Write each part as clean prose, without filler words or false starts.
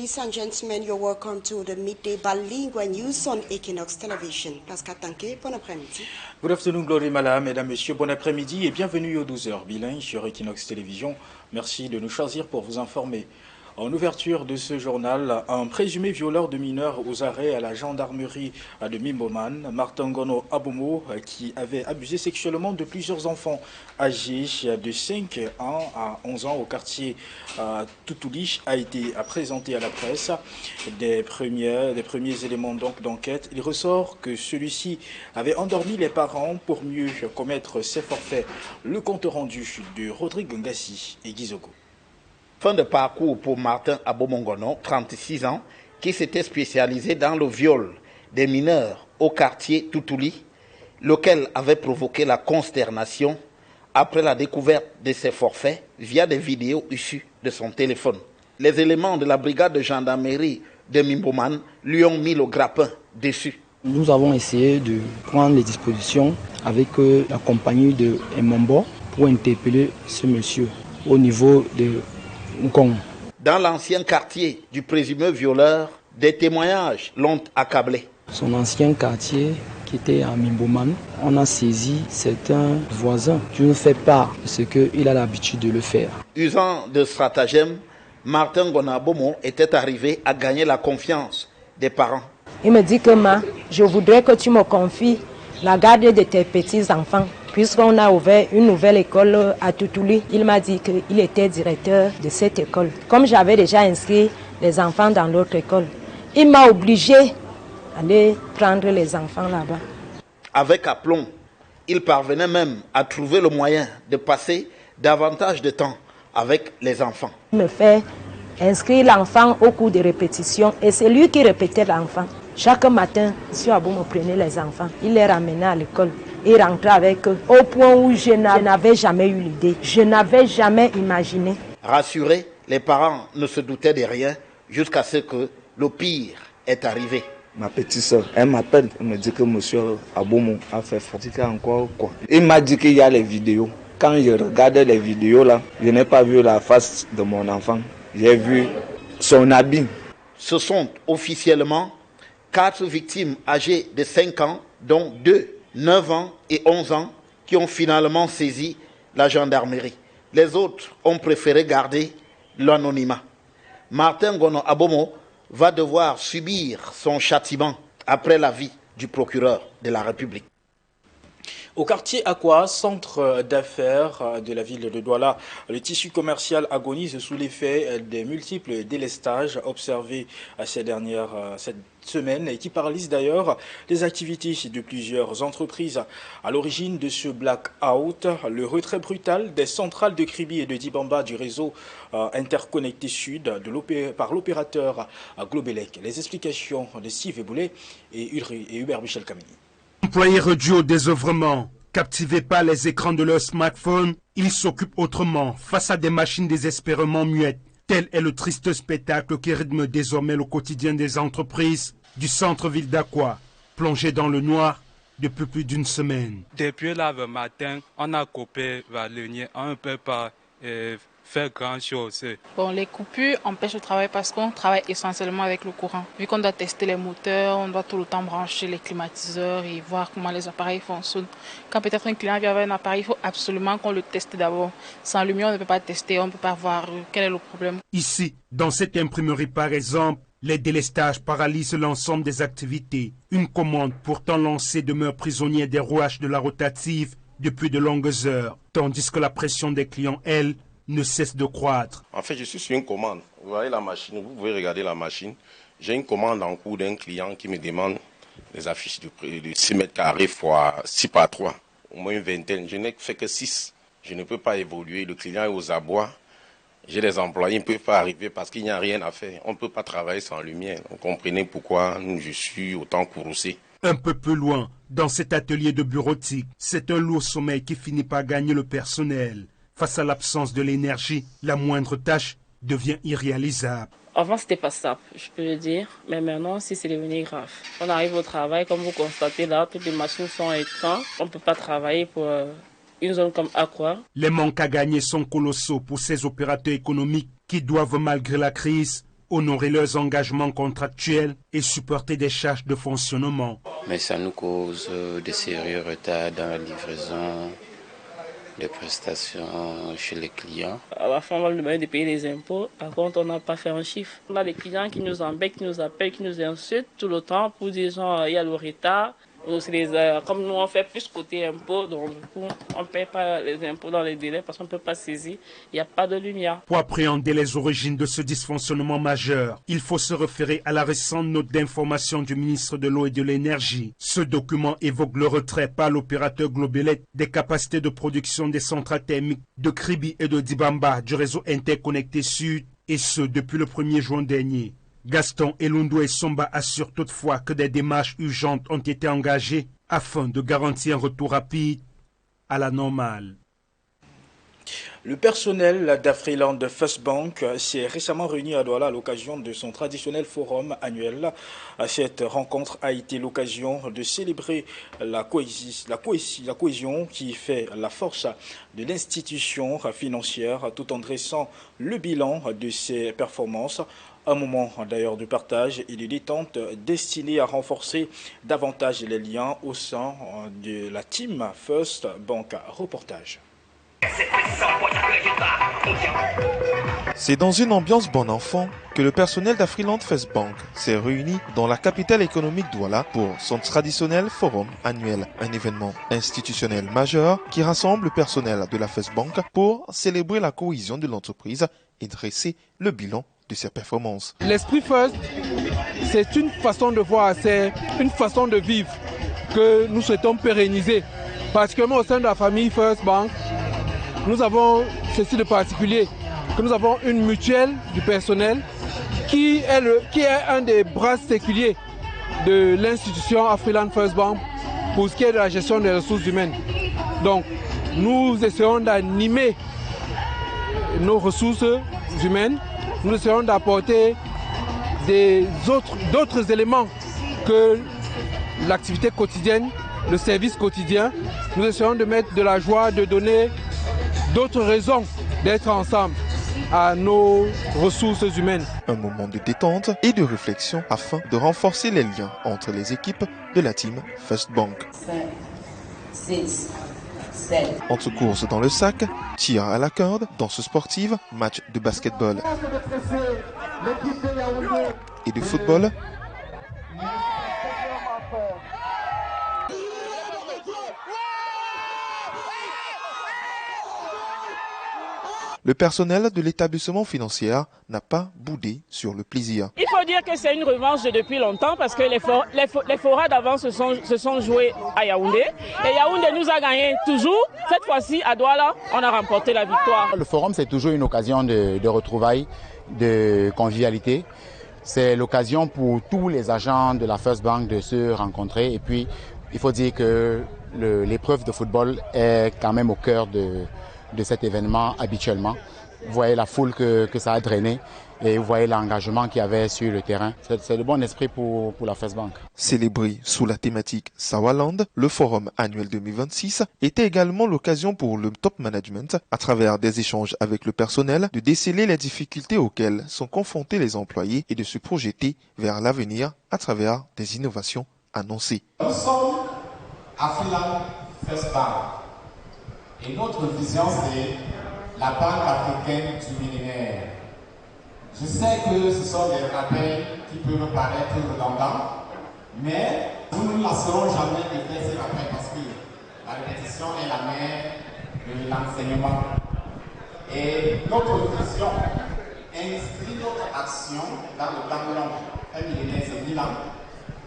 Ladies and gentlemen, you're welcome to the midday bilingual news on Equinox Television. Pascal Tanké, bon après-midi. Good afternoon, Glory Mala, mesdames, messieurs, bon après-midi et bienvenue aux 12h bilingues sur Equinox Television. Merci de nous choisir pour vous informer. En ouverture de ce journal, un présumé violeur de mineurs aux arrêts à la gendarmerie de Mimboman, Martin Gono Abomo, qui avait abusé sexuellement de plusieurs enfants âgés de 5 ans à 11 ans au quartier Toutoulich, a été présenté à la presse. Des premiers éléments d'enquête, il ressort que celui-ci avait endormi les parents pour mieux commettre ses forfaits. Le compte rendu de Rodrigue Ngassi et Gizogo. Fin de parcours pour Martin Abomongono, 36 ans, qui s'était spécialisé dans le viol des mineurs au quartier Toutouli, lequel avait provoqué la consternation après la découverte de ses forfaits via des vidéos issues de son téléphone. Les éléments de la brigade de gendarmerie de Mimboman lui ont mis le grappin dessus. Nous avons essayé de prendre les dispositions avec la compagnie de Mbombo pour interpeller ce monsieur au niveau de Ngong. Dans l'ancien quartier du présumé violeur, des témoignages l'ont accablé. Son ancien quartier qui était à Mimboman, on a saisi certains voisins qui nous fait part de ce qu'il a l'habitude de le faire. Usant de stratagèmes, Martin Gonabomo était arrivé à gagner la confiance des parents. Il me dit que je voudrais que tu me confies la garde de tes petits-enfants. Puisqu'on a ouvert une nouvelle école à Toutouli, il m'a dit qu'il était directeur de cette école. Comme j'avais déjà inscrit les enfants dans l'autre école, il m'a obligé d'aller prendre les enfants là-bas. Avec aplomb, il parvenait même à trouver le moyen de passer davantage de temps avec les enfants. Il me fait inscrire l'enfant au cours de répétition et c'est lui qui répétait l'enfant. Chaque matin, M. Abou me prenait les enfants, il les ramenait à l'école. Il rentrait avec eux, au point où je n'avais jamais eu l'idée, je n'avais jamais imaginé. Rassurés, les parents ne se doutaient de rien jusqu'à ce que le pire est arrivé. Ma petite soeur, elle m'appelle, elle me dit que M. Aboumou a fait fatiguer encore quoi. Il m'a dit qu'il y a les vidéos. Quand je regardais les vidéos là, je n'ai pas vu la face de mon enfant, j'ai vu son habit. Ce sont officiellement 4 victimes âgées de 5 ans, dont 2 9 ans et 11 ans qui ont finalement saisi la gendarmerie. Les autres ont préféré garder l'anonymat. Martin Gono Abomo va devoir subir son châtiment après l'avis du procureur de la République. Au quartier Aqua, centre d'affaires de la ville de Douala, le tissu commercial agonise sous l'effet des multiples délestages observés cette semaine et qui paralysent d'ailleurs les activités de plusieurs entreprises. À l'origine de ce blackout, le retrait brutal des centrales de Kribi et de Dibamba du réseau interconnecté sud par l'opérateur Globelec. Les explications de Steve Eboulé et Hubert Michel Kamini. Employés réduits au désœuvrement, captivés par les écrans de leur smartphone, ils s'occupent autrement face à des machines désespérément muettes. Tel est le triste spectacle qui rythme désormais le quotidien des entreprises du centre-ville d'Aqua, plongé dans le noir depuis plus d'une semaine. Depuis là le matin, on a coupé la ligne, on ne peut pas faire grand chose. Bon, les coupures empêchent le travail parce qu'on travaille essentiellement avec le courant. Vu qu'on doit tester les moteurs, on doit tout le temps brancher les climatiseurs et voir comment les appareils fonctionnent. Quand peut-être un client vient avec un appareil, il faut absolument qu'on le teste d'abord. Sans lumière, on ne peut pas tester, on ne peut pas voir quel est le problème. Ici, dans cette imprimerie par exemple, les délestages paralysent l'ensemble des activités. Une commande pourtant lancée demeure prisonnière des rouages de la rotative depuis de longues heures, tandis que la pression des clients, elle, ne cesse de croître. En fait, je suis sur une commande. Vous voyez la machine, vous pouvez regarder la machine. J'ai une commande en cours d'un client qui me demande des affiches de 6 mètres carrés x 6 par 3. Au moins une vingtaine. Je n'ai fait que 6. Je ne peux pas évoluer. Le client est aux abois. J'ai des employés, ils ne peuvent pas arriver parce qu'il n'y a rien à faire. On ne peut pas travailler sans lumière. Vous comprenez pourquoi je suis autant courroucé. Un peu plus loin, dans cet atelier de bureautique, c'est un lourd sommeil qui finit par gagner le personnel. Face à l'absence de l'énergie, la moindre tâche devient irréalisable. Avant, c'était pas simple, je peux le dire, mais maintenant, si c'est devenu grave. On arrive au travail, comme vous constatez là, toutes les machines sont éteintes. On ne peut pas travailler pour une zone comme Aqua. Les manques à gagner sont colossaux pour ces opérateurs économiques qui doivent, malgré la crise, honorer leurs engagements contractuels et supporter des charges de fonctionnement. Mais ça nous cause de sérieux retards dans la livraison des prestations chez les clients. À la fin, on va nous demander de payer les impôts. Par contre, on n'a pas fait un chiffre. On a des clients qui nous embêtent, qui nous appellent, qui nous insultent tout le temps pour dire il y a le retard. Comme nous, on fait plus côté impôts, donc du coup, on ne paye pas les impôts dans les délais parce qu'on ne peut pas saisir. Il n'y a pas de lumière. Pour appréhender les origines de ce dysfonctionnement majeur, il faut se référer à la récente note d'information du ministre de l'Eau et de l'Énergie. Ce document évoque le retrait par l'opérateur Globelec des capacités de production des centrales thermiques de Kribi et de Dibamba du réseau interconnecté Sud, et ce depuis le 1er juin dernier. Gaston Elundou et Somba assurent toutefois que des démarches urgentes ont été engagées afin de garantir un retour rapide à la normale. Le personnel d'Afriland First Bank s'est récemment réuni à Douala à l'occasion de son traditionnel forum annuel. Cette rencontre a été l'occasion de célébrer la cohésion qui fait la force de l'institution financière tout en dressant le bilan de ses performances. Un moment d'ailleurs de partage et de détente destiné à renforcer davantage les liens au sein de la team First Bank. Reportage. C'est dans une ambiance bon enfant que le personnel d'Afriland First Bank s'est réuni dans la capitale économique Douala pour son traditionnel forum annuel, un événement institutionnel majeur qui rassemble le personnel de la First Bank pour célébrer la cohésion de l'entreprise et dresser le bilan de ses performances. L'esprit First, c'est une façon de voir, c'est une façon de vivre que nous souhaitons pérenniser. Particulièrement au sein de la famille First Bank, nous avons ceci de particulier, que nous avons une mutuelle du personnel qui est un des bras séculiers de l'institution Afriland First Bank pour ce qui est de la gestion des ressources humaines. Donc, nous essayons d'animer nos ressources humaines. Nous essayons d'apporter d'autres éléments que l'activité quotidienne, le service quotidien. Nous essayons de mettre de la joie, de donner d'autres raisons d'être ensemble à nos ressources humaines. Un moment de détente et de réflexion afin de renforcer les liens entre les équipes de la team First Bank. 5, 6, 7. Entre courses dans le sac, tir à la corde, danse sportive, match de basketball et de football. Le personnel de l'établissement financier n'a pas boudé sur le plaisir. Il faut dire que c'est une revanche depuis longtemps parce que les forats d'avant se sont joués à Yaoundé. Et Yaoundé nous a gagné toujours. Cette fois-ci, à Douala, on a remporté la victoire. Le forum, c'est toujours une occasion de retrouvailles, de convivialité. C'est l'occasion pour tous les agents de la First Bank de se rencontrer. Et puis, il faut dire que l'épreuve de football est quand même au cœur de cet événement habituellement. Vous voyez la foule que ça a drainé et vous voyez l'engagement qu'il y avait sur le terrain. C'est le bon esprit pour la First Bank. Célébré sous la thématique Sawaland, le forum annuel 2026 était également l'occasion pour le top management, à travers des échanges avec le personnel, de déceler les difficultés auxquelles sont confrontés les employés et de se projeter vers l'avenir à travers des innovations annoncées. Nous sommes Afriland First Bank. Et notre vision, c'est la Banque africaine du millénaire. Je sais que ce sont des rappels qui peuvent paraître redondants, mais nous ne lasserons jamais de faire ces rappels parce que la répétition est la mère de l'enseignement. Et notre vision inscrit notre action dans le temps long. Un millénaire, c'est 1000 ans.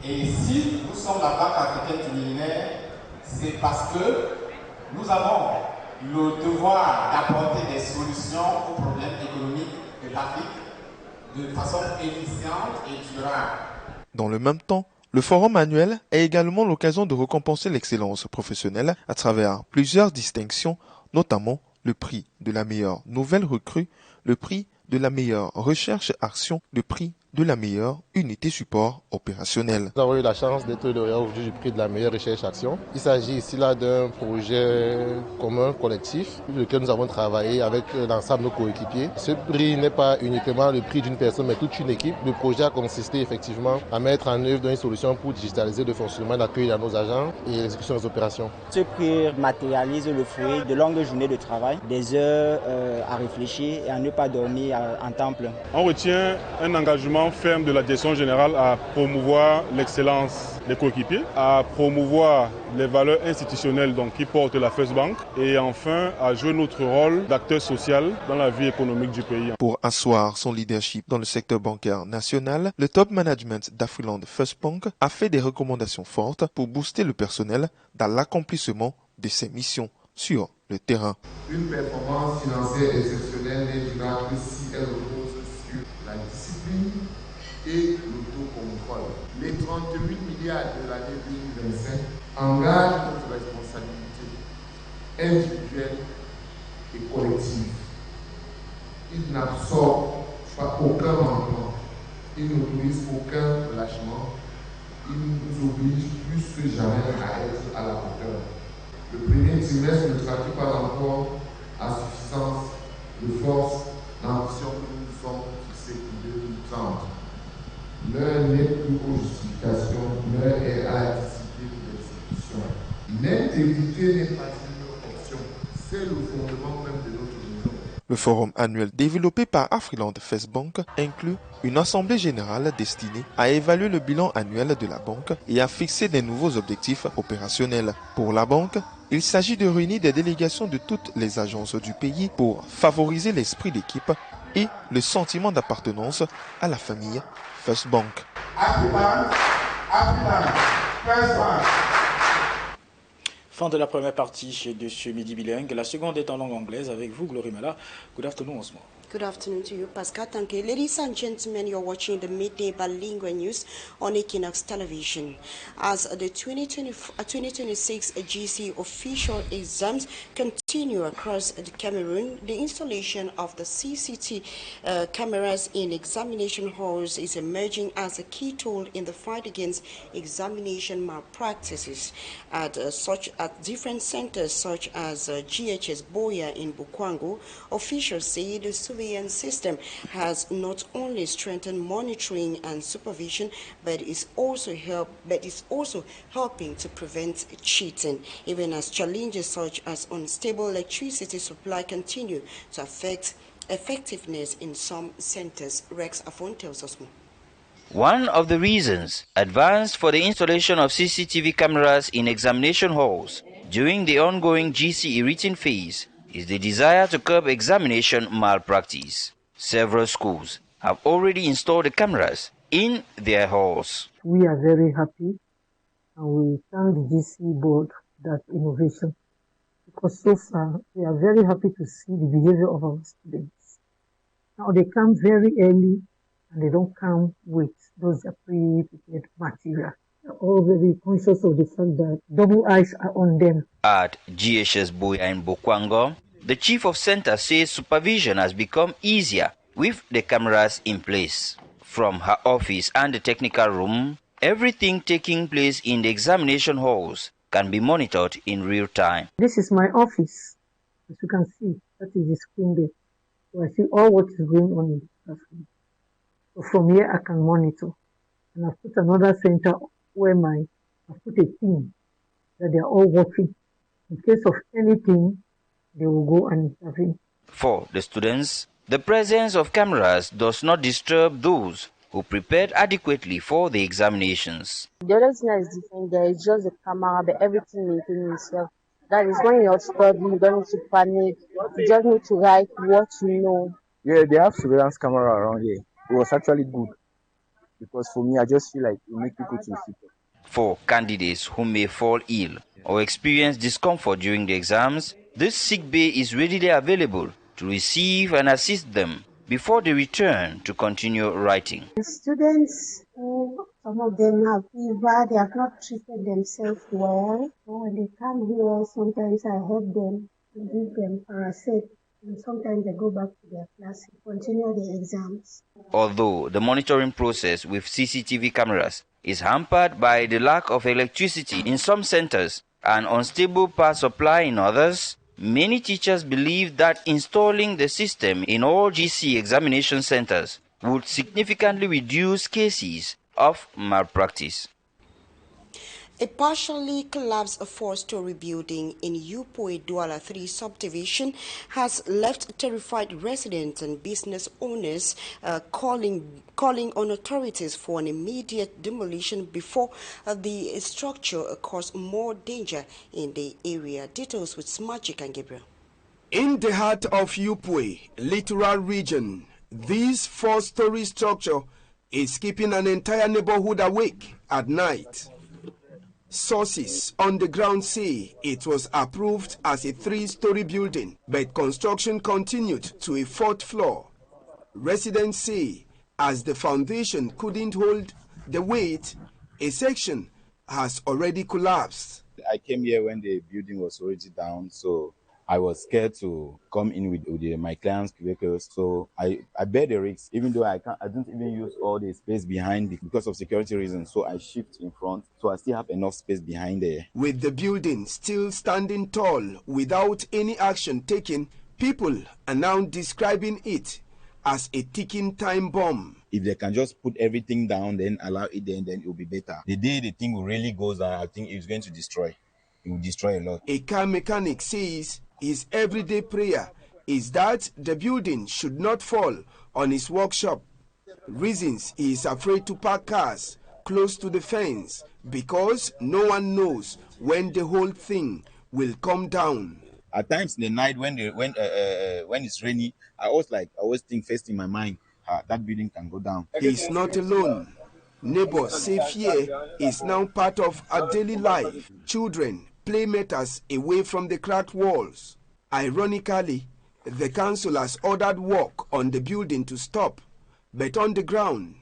Et si nous sommes la Banque africaine du millénaire, c'est parce que nous avons le devoir d'apporter des solutions aux problèmes économiques de l'Afrique de façon efficiente et durable. Dans le même temps, le forum annuel est également l'occasion de récompenser l'excellence professionnelle à travers plusieurs distinctions, notamment le prix de la meilleure nouvelle recrue, le prix de la meilleure recherche-action, le prix de la meilleure unité support opérationnel. Nous avons eu la chance d'être lauréat aujourd'hui du prix de la meilleure recherche-action. Il s'agit ici là d'un projet commun, collectif, sur lequel nous avons travaillé avec l'ensemble de nos coéquipiers. Ce prix n'est pas uniquement le prix d'une personne, mais toute une équipe. Le projet a consisté effectivement à mettre en œuvre une solution pour digitaliser le fonctionnement d'accueil dans nos agents et l'exécution des opérations. Ce prix matérialise le fruit de longues journées de travail, des heures à réfléchir et à ne pas dormir en temps plein. On retient un engagement ferme de la direction générale à promouvoir l'excellence des coéquipiers, à promouvoir les valeurs institutionnelles qui portent la First Bank et enfin à jouer notre rôle d'acteur social dans la vie économique du pays. Pour asseoir son leadership dans le secteur bancaire national, le top management d'Afriland First Bank a fait des recommandations fortes pour booster le personnel dans l'accomplissement de ses missions sur le terrain. Une performance financière exceptionnelle n'est durable que si elle repose sur la discipline et l'autocontrôle. Les 38 milliards de l'année 2025 engagent notre responsabilité individuelle et collective. Ils n'absorbent pas aucun manquement, ils n'autorisent aucun relâchement, ils nous obligent plus que jamais à être à la hauteur. Le premier trimestre ne traduit pas encore à suffisance de force l'ambition que nous nous sommes fixée pour 2030. L'heure n'est plus aux justifications, l'heure est à la discipline d'exécution. L'intégrité n'est pas une option, c'est le fondement même de notre maison. Le forum annuel développé par Afriland First Bank inclut une assemblée générale destinée à évaluer le bilan annuel de la banque et à fixer des nouveaux objectifs opérationnels. Pour la banque, il s'agit de réunir des délégations de toutes les agences du pays pour favoriser l'esprit d'équipe et le sentiment d'appartenance à la famille First Bank. Fin de la première partie de ce midi bilingue. La seconde est en langue anglaise avec vous, Glory Mala. Good afternoon once more. Good afternoon to you, Pascal. Thank you. Ladies and gentlemen, you're watching the midday bilingual news on Equinox Television. As the 2026 GC official exams continue across the Cameroon, the installation of the CCT cameras in examination halls is emerging as a key tool in the fight against examination malpractices at different centers such as GHS Boya in Bukwango. Officials say the surveillance system has not only strengthened monitoring and supervision, but is also helping to prevent cheating, even as challenges such as unstable electricity supply continue to affect effectiveness in some centers. Rex Afon tells us more. One of the reasons advanced for the installation of CCTV cameras in examination halls during the ongoing GCE written phase is the desire to curb examination malpractice. Several schools have already installed the cameras in their halls. We are very happy and we thank the GCE board for that innovation, because so far we are very happy to see the behavior of our students. Now they come very early and they don't come with those pre-prepared material. They're all very conscious of the fact that double eyes are on them. At GHS Boya in Bukwango, the chief of center says supervision has become easier with the cameras in place. From her office and the technical room, everything taking place in the examination halls can be monitored in real time. This is my office. As you can see, that is the screen there. So I see all what is going on in the classroom. So from here I can monitor. And I've put another center where I've put a team that they are all watching. In case of anything, they will go and intervene. For the students, the presence of cameras does not disturb those who prepared adequately for the examinations. The other thing that is different there is just the camera, but everything maintaining itself. That is when you're studying, you don't need to panic. You just need to write what you know. Yeah, they have surveillance camera around here. It was actually good, because for me, I just feel like it will make people to sit. For candidates who may fall ill or experience discomfort during the exams, this sick bay is readily available to receive and assist them before they return to continue writing. The students, some of them have fever, they have not treated themselves well. So when they come here, sometimes I help them to give them Paracet And sometimes they go back to their class and continue the exams. Although the monitoring process with CCTV cameras is hampered by the lack of electricity in some centers and unstable power supply in others, many teachers believe that installing the system in all GC examination centers would significantly reduce cases of malpractice. A partially collapsed four-story building in Yupoi Douala 3 subdivision has left terrified residents and business owners calling on authorities for an immediate demolition before the structure cause more danger in the area. Details with Smagic and Gabriel. In the heart of Yupoi, littoral region, this four-story structure is keeping an entire neighborhood awake at night. Sources on the ground say it was approved as a three-story building, but construction continued to a fourth floor. Residents say as the foundation couldn't hold the weight, a section has already collapsed. I came here when the building was already down, so I was scared to come in with my clients' vehicles, so I bear the risks, even though I don't even use all the space behind it because of security reasons, so I shift in front, so I still have enough space behind there. With the building still standing tall without any action taken, people are now describing it as a ticking time bomb. If they can just put everything down, then allow it, then it will be better. The day the thing will really goes down, I think it's going to destroy. It will destroy a lot. A car mechanic says his everyday prayer is that the building should not fall on his workshop. Reasons he is afraid to park cars close to the fence because no one knows when the whole thing will come down. At times in the night when it's rainy, I always think first in my mind, that building can go down. He is not alone. Neighbors say fear is now part of our daily life. Children play meters away from the cracked walls. Ironically, the council has ordered work on the building to stop, but on the ground,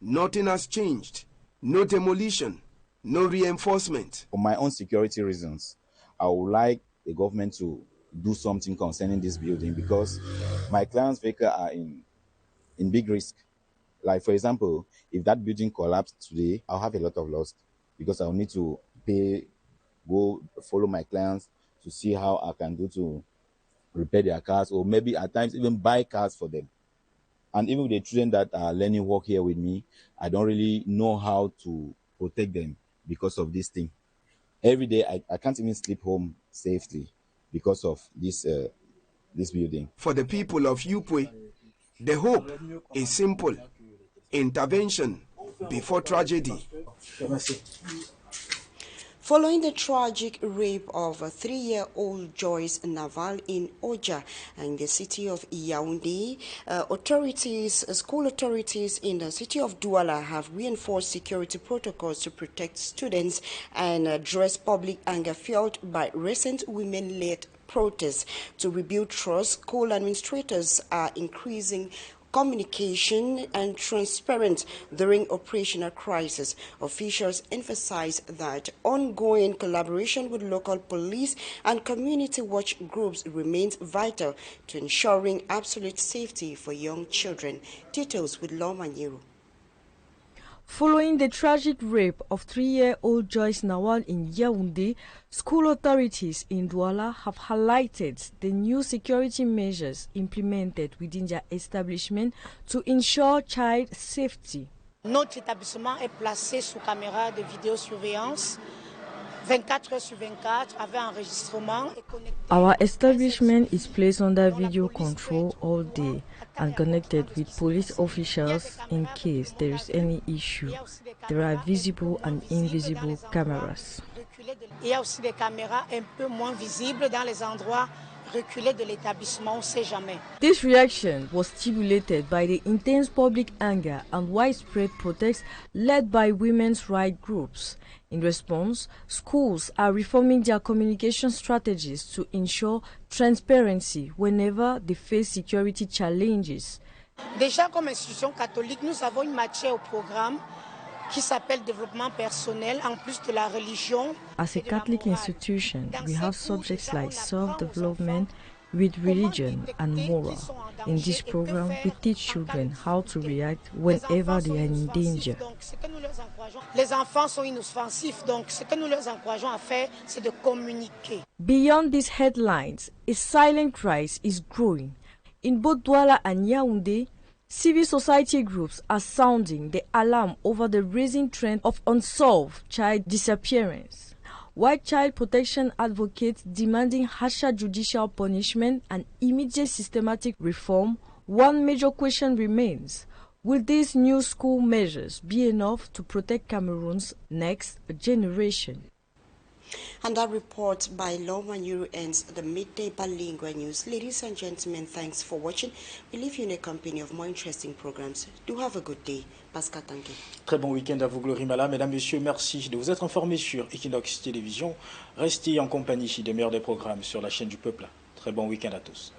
nothing has changed. No demolition, no reinforcement. For my own security reasons, I would like the government to do something concerning this building because my clients' vehicles are in big risk. Like, for example, if that building collapsed today, I'll have a lot of loss because I'll need to go follow my clients to see how I can do to repair their cars, or maybe at times even buy cars for them. And even with the children that are learning work here with me, I don't really know how to protect them because of this thing. Every day I can't even sleep home safely because of this building. For the people of Yupoi, the hope is simple: intervention before tragedy. Following the tragic rape of a 3-year-old Joyce Naval in Oja in the city of Yaoundé, school authorities in the city of Douala have reinforced security protocols to protect students and address public anger fueled by recent women-led protests. To rebuild trust, school administrators are increasing communication and transparent during operational crisis. Officials emphasize that ongoing collaboration with local police and community watch groups remains vital to ensuring absolute safety for young children. Details with Loma Nyeru. Following the tragic rape of 3-year-old Joyce Nawal in Yaoundé, school authorities in Douala have highlighted the new security measures implemented within their establishment to ensure child safety. Notre établissement est placé sous caméra de vidéosurveillance 24 heures sur 24 avec enregistrement. Our establishment is placed under video control all day and connected with police officials in case there is any issue. There are visible and invisible cameras. Il y a aussi des caméras un peu moins visibles dans les endroits reculés de l'établissement, on ne sait jamais. This reaction was stimulated by the intense public anger and widespread protests led by women's rights groups. In response, schools are reforming their communication strategies to ensure transparency whenever they face security challenges. Déjà, comme institution catholique, nous avons une matière au programme qui s'appelle développement personnel, en plus de la religion. As a Catholic institution, we have subjects like self-development, with religion and moral. In this program, we teach children how to react whenever they are in danger. Les enfants sont inoffensifs, donc ce que nous leur encourageons à faire, c'est de communiquer. Beyond these headlines, a silent cry is growing. In both Douala and Yaoundé, civil society groups are sounding the alarm over the rising trend of unsolved child disappearance. While child protection advocates demanding harsher judicial punishment and immediate systematic reform, one major question remains. Will these new school measures be enough to protect Cameroon's next generation? And that report by Loma Nyuru ends the midday bilingual news. Ladies and gentlemen, thanks for watching. We leave you in a company of more interesting programs. Do have a good day. Pascal Tanguy. Très bon week-end à vous, Glory Mala. Mesdames, Messieurs, merci de vous être informés sur Equinox Télévision. Restez en compagnie des meilleurs des programmes sur la chaîne du peuple. Très bon week-end à tous.